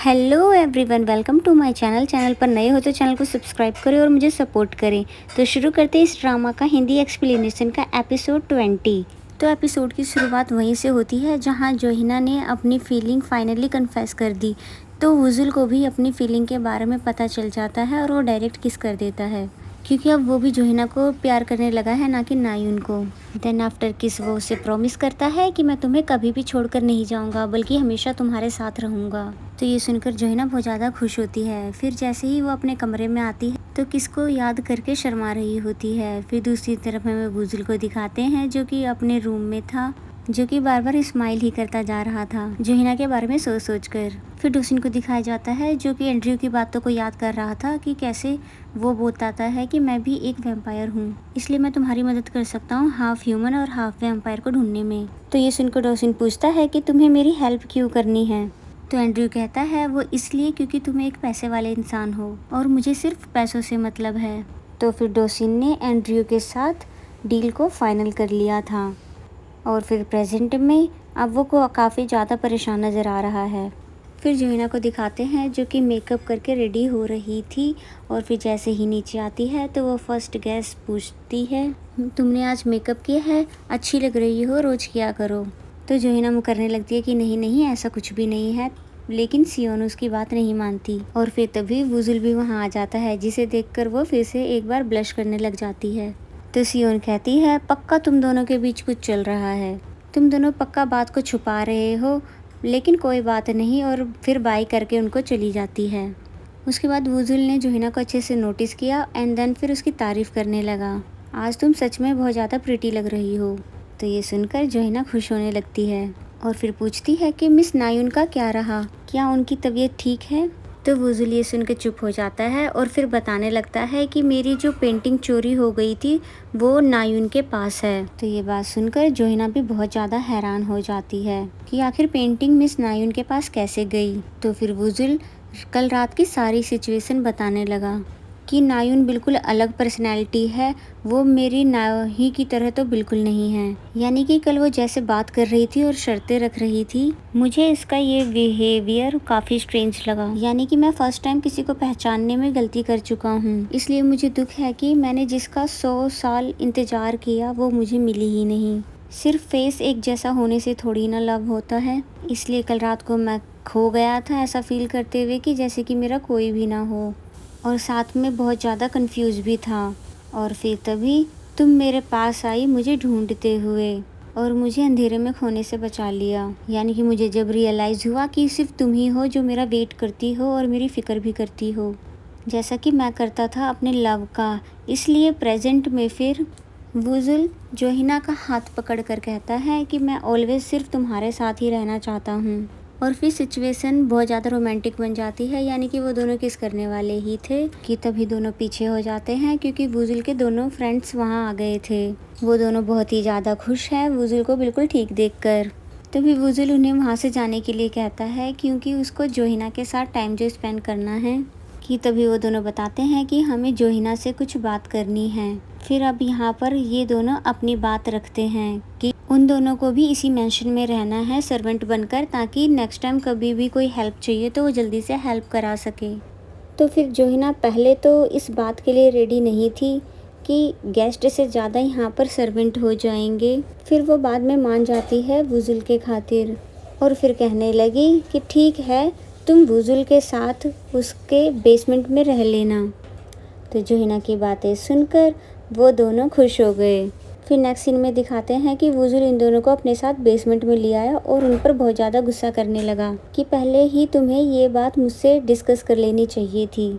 Hello everyone, welcome to my channel पर नए हो तो चैनल को सब्सक्राइब करें और मुझे सपोर्ट करें। तो शुरू करते हैं इस ड्रामा का हिंदी एक्सप्लेनेशन का एपिसोड 20। तो एपिसोड की शुरुआत वहीं से होती है जहां जोहिना ने अपनी फीलिंग फाइनली कन्फेस कर दी। तो वुजुल को भी अपनी फीलिंग के बारे में पता चल जाता है और वो डायरेक्ट किस कर देता है, क्योंकि अब वो भी जोहिना को प्यार करने लगा है, ना कि नायुन को। देन आफ्टर किस वो उसे प्रॉमिस करता है कि मैं तुम्हें कभी भी छोड़कर नहीं जाऊंगा, बल्कि हमेशा तुम्हारे साथ रहूंगा। तो ये सुनकर जोहिना बहुत ज़्यादा खुश होती है। फिर जैसे ही वो अपने कमरे में आती है तो किसको याद करके शर्मा रही होती है। फिर दूसरी तरफ हमें वुजुल को दिखाते हैं जो कि अपने रूम में था, जो कि बार बार स्माइल ही करता जा रहा था जोहिना के बारे में सोच सोच कर। फिर डोसिन को दिखाया जाता है जो कि एंड्रयू की बातों को याद कर रहा था कि कैसे वो बताता है कि मैं भी एक वैम्पायर हूँ, इसलिए मैं तुम्हारी मदद कर सकता हूँ हाफ ह्यूमन और हाफ वैम्पायर को ढूंढने में। तो ये सुनकर डोसिन पूछता है कि तुम्हें मेरी हेल्प क्यों करनी है। तो एंड्रयू कहता है वो इसलिए क्योंकि तुम एक पैसे वाले इंसान हो और मुझे सिर्फ पैसों से मतलब है। तो फिर डोसिन ने एंड्रयू के साथ डील को फाइनल कर लिया था और फिर प्रेजेंट में अब वो को काफ़ी ज़्यादा परेशान नज़र आ रहा है। फिर जोहिना को दिखाते हैं जो कि मेकअप करके रेडी हो रही थी और फिर जैसे ही नीचे आती है तो वो फर्स्ट गेस्ट पूछती है तुमने आज मेकअप किया है, अच्छी लग रही हो, रोज़ किया करो। तो जोहिना मुँह करने लगती है कि नहीं नहीं ऐसा कुछ भी नहीं है, लेकिन सियोन उसकी बात नहीं मानती। और फिर तभी वुजुल भी वहाँ आ जाता है, जिसे देखकर वो फिर से एक बार ब्लश करने लग जाती है। तो सियोन कहती है पक्का तुम दोनों के बीच कुछ चल रहा है, तुम दोनों पक्का बात को छुपा रहे हो, लेकिन कोई बात नहीं। और फिर बाय करके उनको चली जाती है। उसके बाद वुजुल ने जोहिना को अच्छे से नोटिस किया एंड देन फिर उसकी तारीफ़ करने लगा, आज तुम सच में बहुत ज़्यादा प्रिटी लग रही हो। तो ये सुनकर जोहिना खुश होने लगती है और फिर पूछती है कि मिस नायुन का क्या रहा, क्या उनकी तबीयत ठीक है। तो वुजुल ये सुनकर चुप हो जाता है और फिर बताने लगता है कि मेरी जो पेंटिंग चोरी हो गई थी वो नायुन के पास है। तो ये बात सुनकर जोहिना भी बहुत ज़्यादा हैरान हो जाती है कि आखिर पेंटिंग मिस नायुन के पास कैसे गई। तो फिर वुजुल कल रात की सारी सिचुएशन बताने लगा कि नायुन बिल्कुल अलग पर्सनैलिटी है, वो मेरी नाही की तरह तो बिल्कुल नहीं है। यानी कि कल वो जैसे बात कर रही थी और शर्तें रख रही थी, मुझे इसका ये बिहेवियर काफ़ी स्ट्रेंज लगा। यानी कि मैं फर्स्ट टाइम किसी को पहचानने में गलती कर चुका हूँ, इसलिए मुझे दुख है कि मैंने जिसका 100 साल इंतज़ार किया वो मुझे मिली ही नहीं। सिर्फ फेस एक जैसा होने से थोड़ी ना लव होता है, इसलिए कल रात को मैं खो गया था ऐसा फील करते हुए कि जैसे कि मेरा कोई भी ना हो, और साथ में बहुत ज़्यादा कंफ्यूज भी था। और फिर तभी तुम मेरे पास आई मुझे ढूंढते हुए और मुझे अंधेरे में खोने से बचा लिया। यानी कि मुझे जब रियलाइज़ हुआ कि सिर्फ तुम ही हो जो मेरा वेट करती हो और मेरी फ़िक्र भी करती हो, जैसा कि मैं करता था अपने लव का। इसलिए प्रेजेंट में फिर वुजुल जोहिना का हाथ पकड़ कर कहता है कि मैं ऑलवेज सिर्फ तुम्हारे साथ ही रहना चाहता हूँ। और फिर सिचुएशन बहुत ज़्यादा रोमांटिक बन जाती है, यानी कि वो दोनों किस करने वाले ही थे कि तभी दोनों पीछे हो जाते हैं, क्योंकि वुजुल के दोनों फ्रेंड्स वहाँ आ गए थे। वो दोनों बहुत ही ज़्यादा खुश हैं वुजुल को बिल्कुल ठीक देखकर। तभी वुजुल उन्हें वहाँ से जाने के लिए कहता है, क्योंकि उसको जोहिना के साथ टाइम जो स्पेंड करना है। कि तभी वो दोनों बताते हैं कि हमें जोहिना से कुछ बात करनी है। फिर अब यहाँ पर ये दोनों अपनी बात रखते हैं कि उन दोनों को भी इसी मेंशन में रहना है सर्वेंट बनकर, ताकि नेक्स्ट टाइम कभी भी कोई हेल्प चाहिए तो वो जल्दी से हेल्प करा सके। तो फिर जोहिना पहले तो इस बात के लिए रेडी नहीं थी कि गेस्ट से ज़्यादा यहाँ पर सर्वेंट हो जाएंगे। फिर वो बाद में मान जाती है वुजुल के खातिर और फिर कहने लगी कि ठीक है, तुम वुजुल के साथ उसके बेसमेंट में रह लेना। तो जोहिना की बातें सुनकर वो दोनों खुश हो गए। फिर नेक्स्ट सीन में दिखाते हैं कि वुजुल इन दोनों को अपने साथ बेसमेंट में ले आया और उन पर बहुत ज़्यादा गुस्सा करने लगा कि पहले ही तुम्हें ये बात मुझसे डिस्कस कर लेनी चाहिए थी।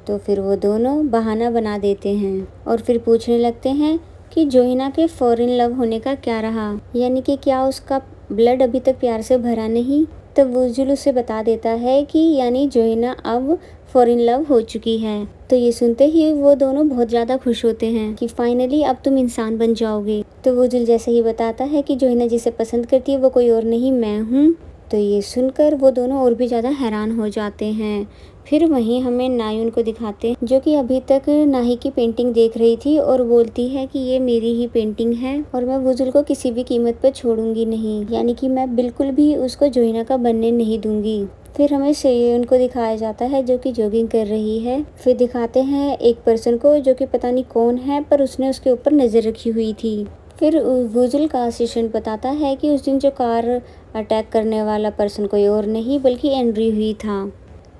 तो फिर वो दोनों बहाना बना देते हैं और फिर पूछने लगते हैं कि जोहिना के फॉरेन लव होने का क्या रहा, यानी कि क्या उसका ब्लड अभी तक प्यार से भरा नहीं। तो वुजुल उसे बता देता है कि यानी जोहिना अब फॉरेन लव हो चुकी है। तो ये सुनते ही वो दोनों बहुत ज़्यादा खुश होते हैं कि फाइनली अब तुम इंसान बन जाओगे। तो वुजुल जैसे ही बताता है कि जोहिना जिसे पसंद करती है वो कोई और नहीं मैं हूँ। तो ये सुनकर वो दोनों और भी ज़्यादा हैरान हो जाते हैं। फिर वहीं हमें नायुन को दिखाते हैं जो कि अभी तक नाही की पेंटिंग देख रही थी और बोलती है कि ये मेरी ही पेंटिंग है और मैं वुजुल को किसी भी कीमत पर छोड़ूंगी नहीं, यानी कि मैं बिल्कुल भी उसको जोहिना का बनने नहीं दूंगी। फिर हमें सेयोन को दिखाया जाता है जो कि जॉगिंग कर रही है। फिर दिखाते हैं एक पर्सन को जो कि पता नहीं कौन है, पर उसने उसके ऊपर नज़र रखी हुई थी। फिर वुजुल का असिस्टेंट बताता है कि उस दिन जो कार अटैक करने वाला पर्सन कोई और नहीं बल्कि एंड्रयू ही था।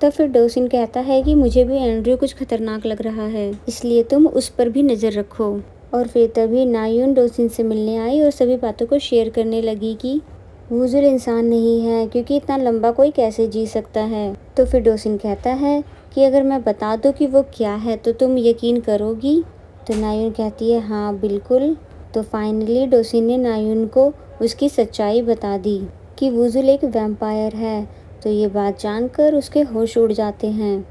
तो फिर डोसिन कहता है कि मुझे भी एंड्रयू कुछ खतरनाक लग रहा है, इसलिए तुम उस पर भी नज़र रखो। और फिर तभी नायुन डोसिन से मिलने आई और सभी बातों को शेयर करने लगी कि वुजुल इंसान नहीं है क्योंकि इतना लंबा कोई कैसे जी सकता है। तो फिर डोसिन कहता है कि अगर मैं बता दूं कि वो क्या है तो तुम यकीन करोगी? तो नायुन कहती है हाँ बिल्कुल। तो फाइनली डोसिन ने नायुन को उसकी सच्चाई बता दी कि वुजुल एक वैम्पायर है। तो ये बात जानकर उसके होश उड़ जाते हैं।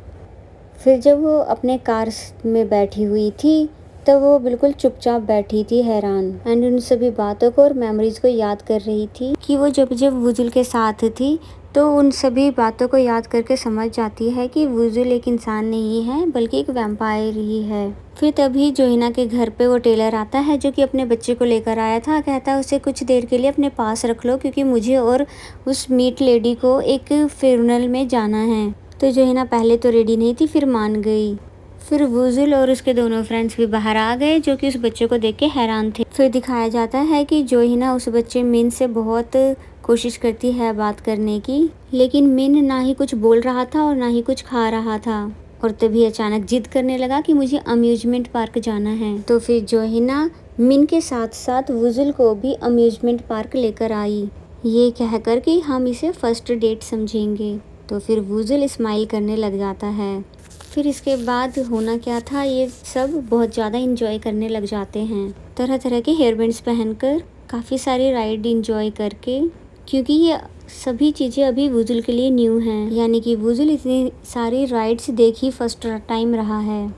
फिर जब वो अपने कार में बैठी हुई थी तब वो बिल्कुल चुपचाप बैठी थी हैरान एंड उन सभी बातों को और मेमोरीज को याद कर रही थी कि वो जब जब वुजुल के साथ थी। तो उन सभी बातों को याद करके समझ जाती है कि वुजुल एक इंसान नहीं है बल्कि एक वैम्पायर ही है। फिर तभी जोहिना के घर पे वो टेलर आता है जो कि अपने बच्चे को लेकर आया था। कहता है उसे कुछ देर के लिए अपने पास रख लो क्योंकि मुझे और उस मीट लेडी को एक फ्यूनरल में जाना है। तो जोहिना पहले तो रेडी नहीं थी, फिर मान गई। फिर वुजुल और उसके दोनों फ्रेंड्स भी बाहर आ गए जो कि उस बच्चे को देख के हैरान थे। फिर दिखाया जाता है कि जोहिना उस बच्चे मिन से बहुत कोशिश करती है बात करने की, लेकिन मिन ना ही कुछ बोल रहा था और ना ही कुछ खा रहा था। और तभी अचानक जिद करने लगा कि मुझे अम्यूजमेंट पार्क जाना है। तो फिर जोहिना मिन के साथ साथ वुजुल को भी अम्यूजमेंट पार्क लेकर आई, ये कहकर कि हम इसे फर्स्ट डेट समझेंगे। तो फिर वुजुल स्माइल करने लग जाता है। फिर इसके बाद होना क्या था, ये सब बहुत ज़्यादा इंजॉय करने लग जाते हैं, तरह तरह के हेयर बैंड्स पहनकर, काफ़ी सारी राइड इंजॉय करके, क्योंकि ये सभी चीज़ें अभी वुजुल के लिए न्यू हैं, यानी कि वुजुल इतनी सारी राइड्स देखी फर्स्ट टाइम रहा है।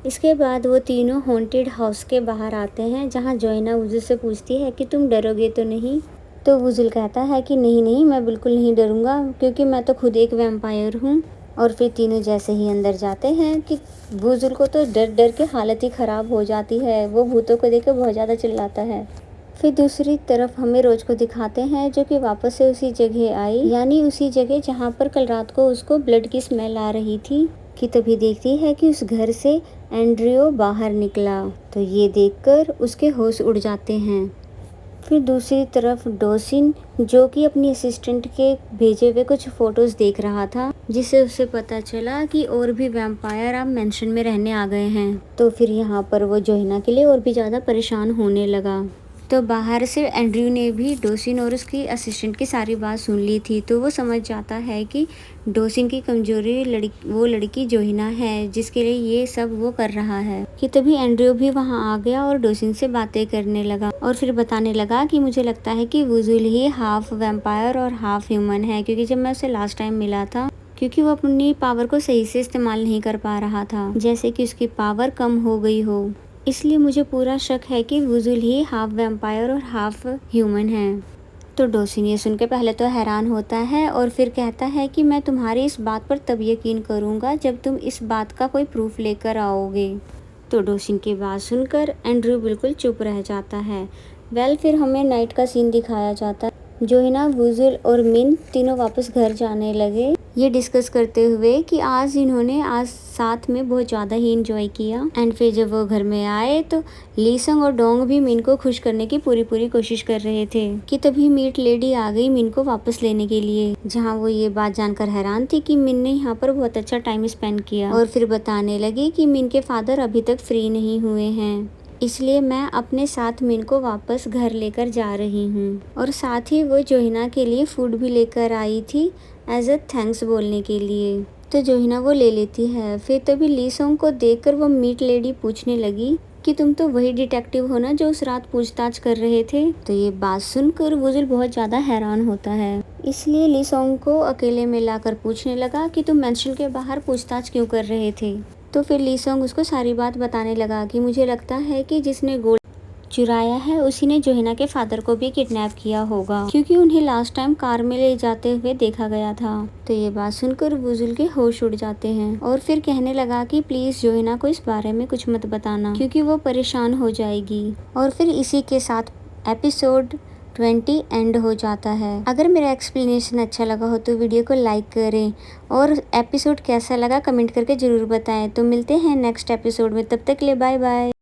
इसके बाद वो तीनों हॉन्टेड हाउस के बाहर आते हैं जहाँ जोहिना वुजुल से पूछती है कि तुम डरोगे तो नहीं? तो वुजुल कहता है कि नहीं नहीं, मैं बिल्कुल नहीं डरूंगा क्योंकि मैं तो खुद एक वैम्पायर हूँ। और फिर तीनों जैसे ही अंदर जाते हैं कि वुजुल को तो डर डर के हालत ही ख़राब हो जाती है, वो भूतों को देख कर बहुत ज़्यादा चिल्लाता है। फिर दूसरी तरफ हमें रोज को दिखाते हैं जो कि वापस से उसी जगह आई, यानी उसी जगह जहाँ पर कल रात को उसको ब्लड की स्मेल आ रही थी। कि तभी देखती है कि उस घर से एंड्रियो बाहर निकला। तो ये देखकर उसके होश उड़ जाते हैं। फिर दूसरी तरफ डोसिन जो कि अपनी असिस्टेंट के भेजे हुए कुछ फोटोज़ देख रहा था, जिससे उसे पता चला कि और भी वैम्पायर अब मेंशन में रहने आ गए हैं। तो फिर यहाँ पर वो जोहिना के लिए और भी ज़्यादा परेशान होने लगा। तो बाहर से एंड्रयू ने भी डोसिन और उसकी असिस्टेंट की सारी बात सुन ली थी। तो वो समझ जाता है कि डोसिन की कमजोरी वो लड़की जोहिना है जिसके लिए ये सब वो कर रहा है। कि तभी एंड्रयू भी वहाँ आ गया और डोसिन से बातें करने लगा और फिर बताने लगा कि मुझे लगता है कि वुजुल ही हाफ वैम्पायर और हाफ ह्यूमन है, क्योंकि जब मैं उसे लास्ट टाइम मिला था, क्योंकि वो अपनी पावर को सही से इस्तेमाल नहीं कर पा रहा था, जैसे कि उसकी पावर कम हो गई हो। इसलिए मुझे पूरा शक है कि वुजुल ही हाफ वैम्पायर और हाफ ह्यूमन है। तो डोसिन ये सुन के पहले तो हैरान होता है और फिर कहता है कि मैं तुम्हारी इस बात पर तब यकीन करूँगा जब तुम इस बात का कोई प्रूफ लेकर आओगे। तो डोसिन की बात सुनकर एंड्रयू बिल्कुल चुप रह जाता है। फिर हमें नाइट का सीन दिखाया जाता है। जोहिना, वुजुल और मिन तीनों वापस घर जाने लगे, ये डिस्कस करते हुए कि आज साथ में बहुत ज़्यादा ही इंजॉय किया। एंड फिर जब वो घर में आए तो लीसंग और डोंग भी मिन को खुश करने की पूरी कोशिश कर रहे थे। कि तभी मीट लेडी आ गई मिन को वापस लेने के लिए, जहाँ वो ये बात जानकर हैरान थी कि मिन ने यहाँ पर बहुत अच्छा टाइम स्पेंड किया। और फिर बताने लगी कि मिन के फादर अभी तक फ्री नहीं हुए हैं, इसलिए मैं अपने साथ मिन को वापस घर लेकर जा रही हूँ। और साथ ही वो जोहिना के लिए फूड भी लेकर आई थी एज अ थैंक्स बोलने के लिए। तो जोहिना वो ले लेती है। फिर तभी लीसोंग को देखकर वो मीट लेडी पूछने लगी कि तुम तो वही डिटेक्टिव हो ना जो उस रात पूछताछ कर रहे थे। तो ये बात सुनकर वुजुल बहुत ज़्यादा हैरान होता है, इसलिए लीसोंग को अकेले में लाकर पूछने लगा कि तुम मेंशन के बाहर पूछताछ क्यों कर रहे थे। तो फिर लीसोंग उसको सारी बात बताने लगा कि मुझे लगता है कि जिसने गोल्ड चुराया है उसी ने जोहिना के फादर को भी किडनैप किया होगा, क्योंकि उन्हें लास्ट टाइम कार में ले जाते हुए देखा गया था। तो ये बात सुनकर बुजुल के होश उड़ जाते हैं और फिर कहने लगा कि प्लीज जोहिना को इस बारे में कुछ मत बताना, क्योंकि वो परेशान हो जाएगी। और फिर इसी के साथ एपिसोड 20 एंड हो जाता है। अगर मेरा एक्सप्लेनेशन अच्छा लगा हो तो वीडियो को लाइक करें और एपिसोड कैसा लगा कमेंट करके ज़रूर बताएं। तो मिलते हैं नेक्स्ट एपिसोड में, तब तक के लिए बाय बाय।